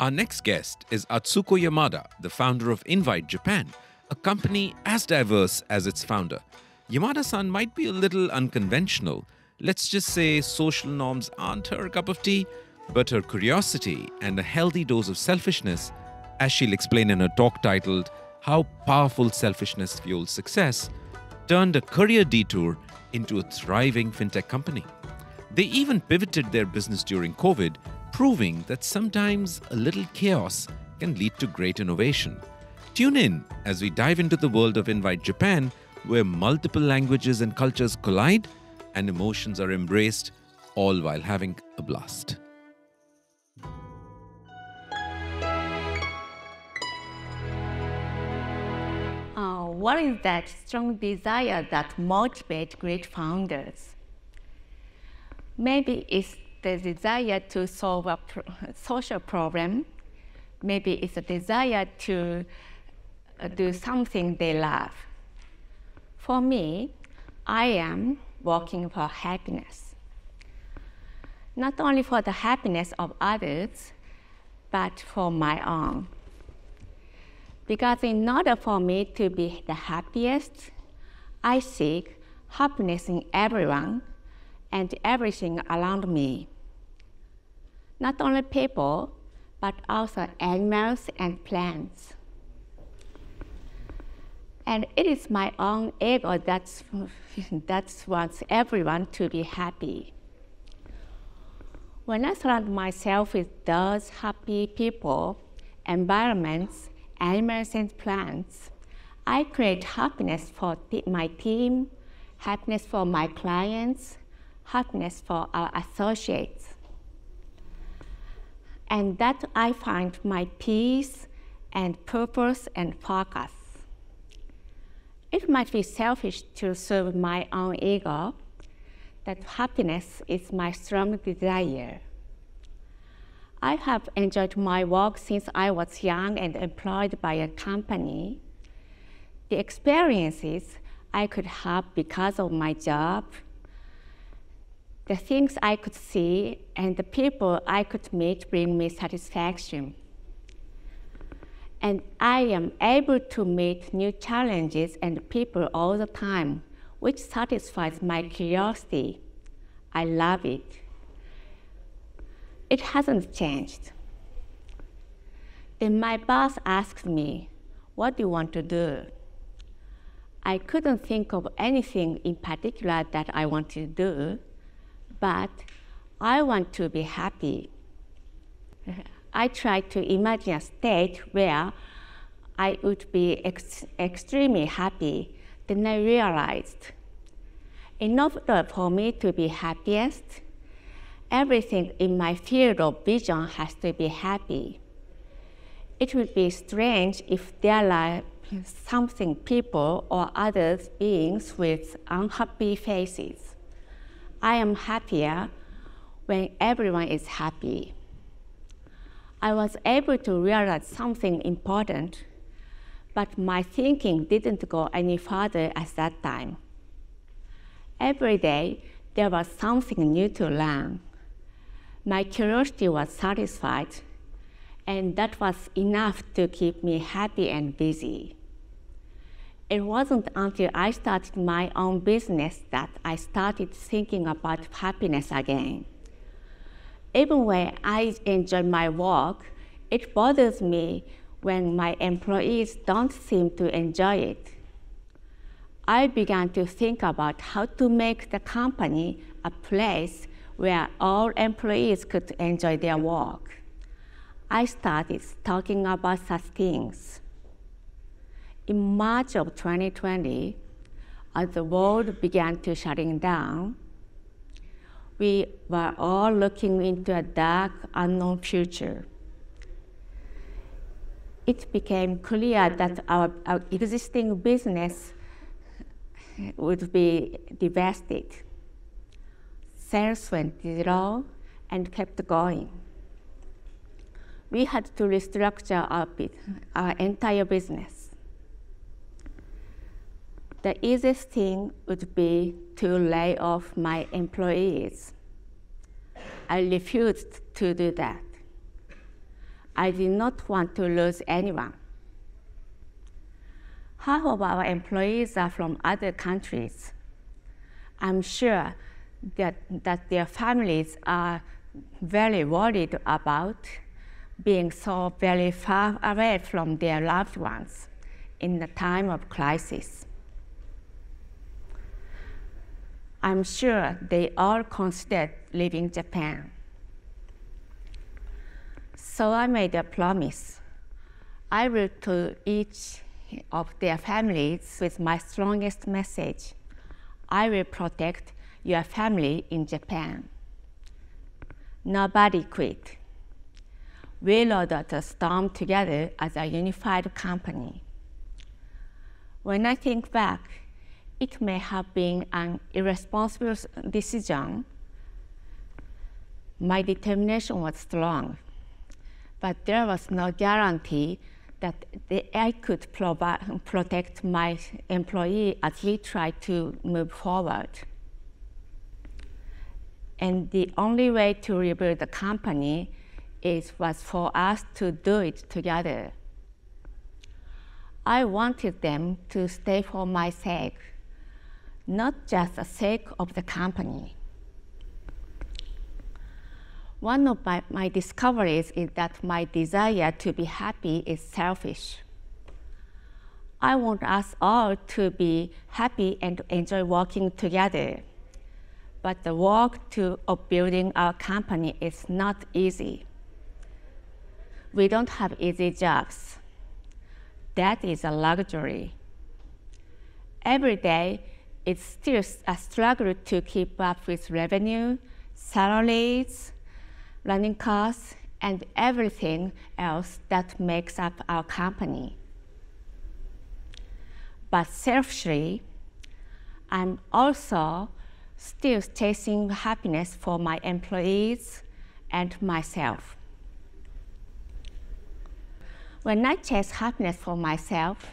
Our next guest is Atsuko Yamada, the founder of Invite Japan, a company as diverse as its founder. Yamada-san might be a little unconventional. Let's just say social norms aren't her cup of tea, but her curiosity and a healthy dose of selfishness, as she'll explain in her talk titled How Powerful Selfishness Fuels Success, turned a career detour into a thriving FinTech company. They even pivoted their business during COVID, proving that sometimes a little chaos can lead to great innovation. Tune in as we dive into the world of Invite Japan, where multiple languages and cultures collide and emotions are embraced, all while having a blast. What is that strong desire that motivates great founders? Maybe it's the desire to solve a social problem. Maybe it's a desire to do something they love. For me, I am working for happiness. Not only for the happiness of others, but for my own. Because in order for me to be the happiest, I seek happiness in everyone and everything around me. Not only people, but also animals and plants. And it is my own ego that wants everyone to be happy. When I surround myself with those happy people, environments, animals and plants, I create happiness for my team, happiness for my clients, happiness for our associates. And that I find my peace and purpose and focus. It might be selfish to serve my own ego, that happiness is my strong desire. I have enjoyed my work since I was young and employed by a company. The experiences I could have because of my job, the things I could see, and the people I could meet bring me satisfaction. And I am able to meet new challenges and people all the time, which satisfies my curiosity. I love it. It hasn't changed. Then my boss asked me, "What do you want to do?" I couldn't think of anything in particular that I want to do, but I want to be happy. I tried to imagine a state where I would be extremely happy. Then I realized, in order for me to be happiest, everything in my field of vision has to be happy. It would be strange if there are something people or other beings with unhappy faces. I am happier when everyone is happy. I was able to realize something important, but my thinking didn't go any further at that time. Every day, there was something new to learn. My curiosity was satisfied, and that was enough to keep me happy and busy. It wasn't until I started my own business that I started thinking about happiness again. Even when I enjoy my work, it bothers me when my employees don't seem to enjoy it. I began to think about how to make the company a place where all employees could enjoy their work. I started talking about such things. In March of 2020, as the world began to shutting down, we were all looking into a dark, unknown future. It became clear that our existing business would be devastated. Sales went zero and kept going. We had to restructure our entire business. The easiest thing would be to lay off my employees. I refused to do that. I did not want to lose anyone. Half of our employees are from other countries. I'm sure that their families are very worried about being so very far away from their loved ones in the time of crisis. I'm sure they all considered leaving Japan. So I made a promise. I wrote to each of their families with my strongest message. I will protect your family in Japan. Nobody quit. We rode the storm together as a unified company. When I think back, it may have been an irresponsible decision. My determination was strong, but there was no guarantee that I could protect my employee as we tried to move forward. And the only way to rebuild the company was for us to do it together. I wanted them to stay for my sake, not just the sake of the company. One of my discoveries is that my desire to be happy is selfish. I want us all to be happy and enjoy working together. But the work of building our company is not easy. We don't have easy jobs. That is a luxury. Every day, it's still a struggle to keep up with revenue, salaries, running costs, and everything else that makes up our company. But selfishly, I'm also still chasing happiness for my employees and myself. When I chase happiness for myself,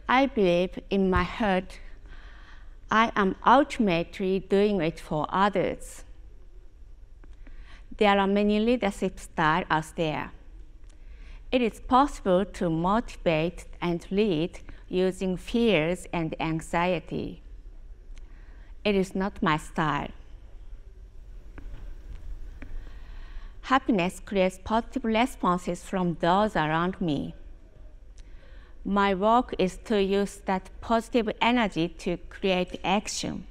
I believe in my heart I am ultimately doing it for others. There are many leadership styles out there. It is possible to motivate and lead using fears and anxiety. It is not my style. Happiness creates positive responses from those around me. My work is to use that positive energy to create action.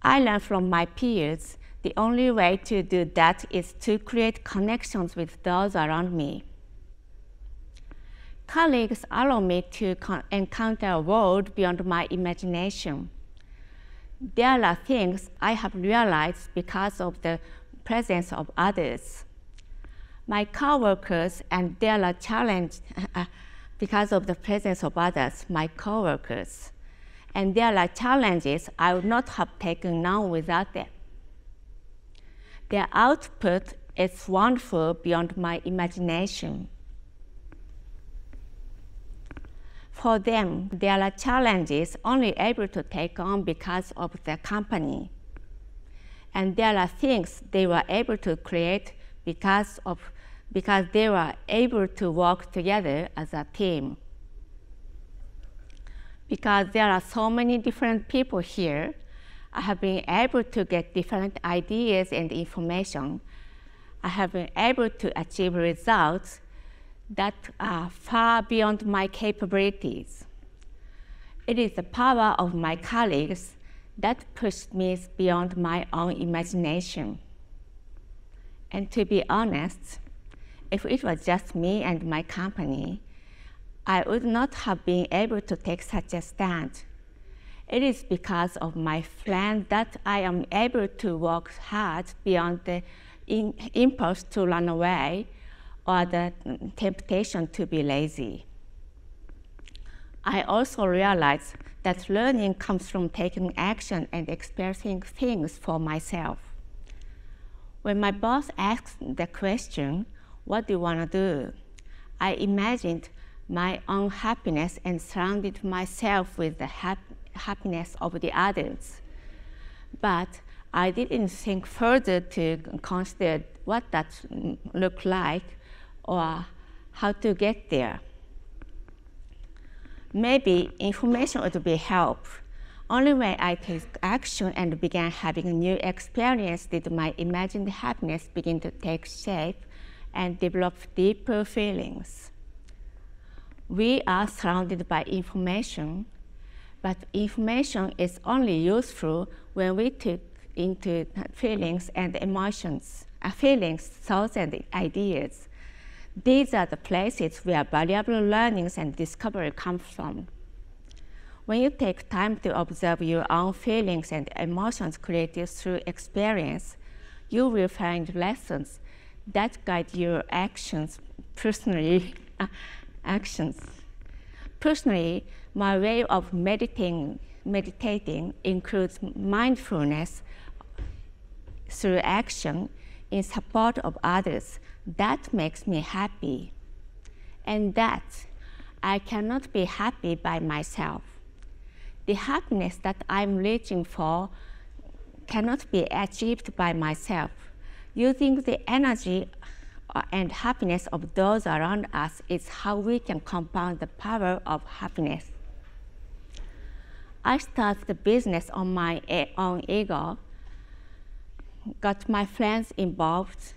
I learn from my peers. The only way to do that is to create connections with those around me. Colleagues allow me to encounter a world beyond my imagination. There are things I have realized because of the presence of others. My coworkers, and there are challenges because of the presence of others, my coworkers. And there are challenges I would not have taken on without them. Their output is wonderful beyond my imagination. For them, there are challenges only able to take on because of the company. And there are things they were able to create because they were able to work together as a team. Because there are so many different people here, I have been able to get different ideas and information. I have been able to achieve results that are far beyond my capabilities. It is the power of my colleagues that pushed me beyond my own imagination. And to be honest, if it was just me and my company, I would not have been able to take such a stand. It is because of my friend that I am able to work hard beyond the impulse to run away or the temptation to be lazy. I also realized that learning comes from taking action and experiencing things for myself. When my boss asked the question, "What do you want to do?" I imagined my own happiness and surrounded myself with the happiness of the others. But I didn't think further to consider what that looked like or how to get there. Maybe information would be help. Only when I take action and began having a new experience did my imagined happiness begin to take shape and develop deeper feelings. We are surrounded by information, but information is only useful when we take into feelings and emotions, feelings, thoughts, and ideas. These are the places where valuable learnings and discovery come from. When you take time to observe your own feelings and emotions created through experience, you will find lessons that guide your actions personally. Personally, my way of meditating includes mindfulness through action in support of others. That makes me happy. And that I cannot be happy by myself. The happiness that I'm reaching for cannot be achieved by myself. Using the energy and happiness of those around us is how we can compound the power of happiness. I started the business on my own ego, got my friends involved,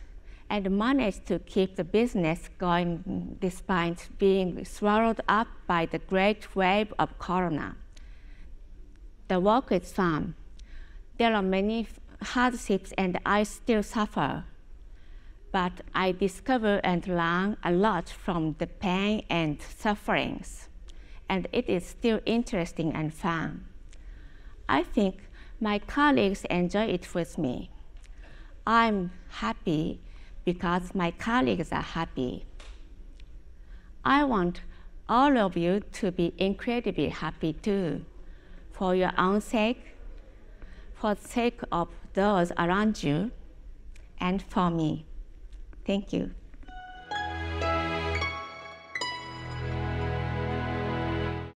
and managed to keep the business going despite being swallowed up by the great wave of Corona. The work is fun. There are many hardships and I still suffer. But I discover and learn a lot from the pain and sufferings. And it is still interesting and fun. I think my colleagues enjoy it with me. I'm happy because my colleagues are happy. I want all of you to be incredibly happy too, for your own sake, for the sake of those around you, and for me. Thank you.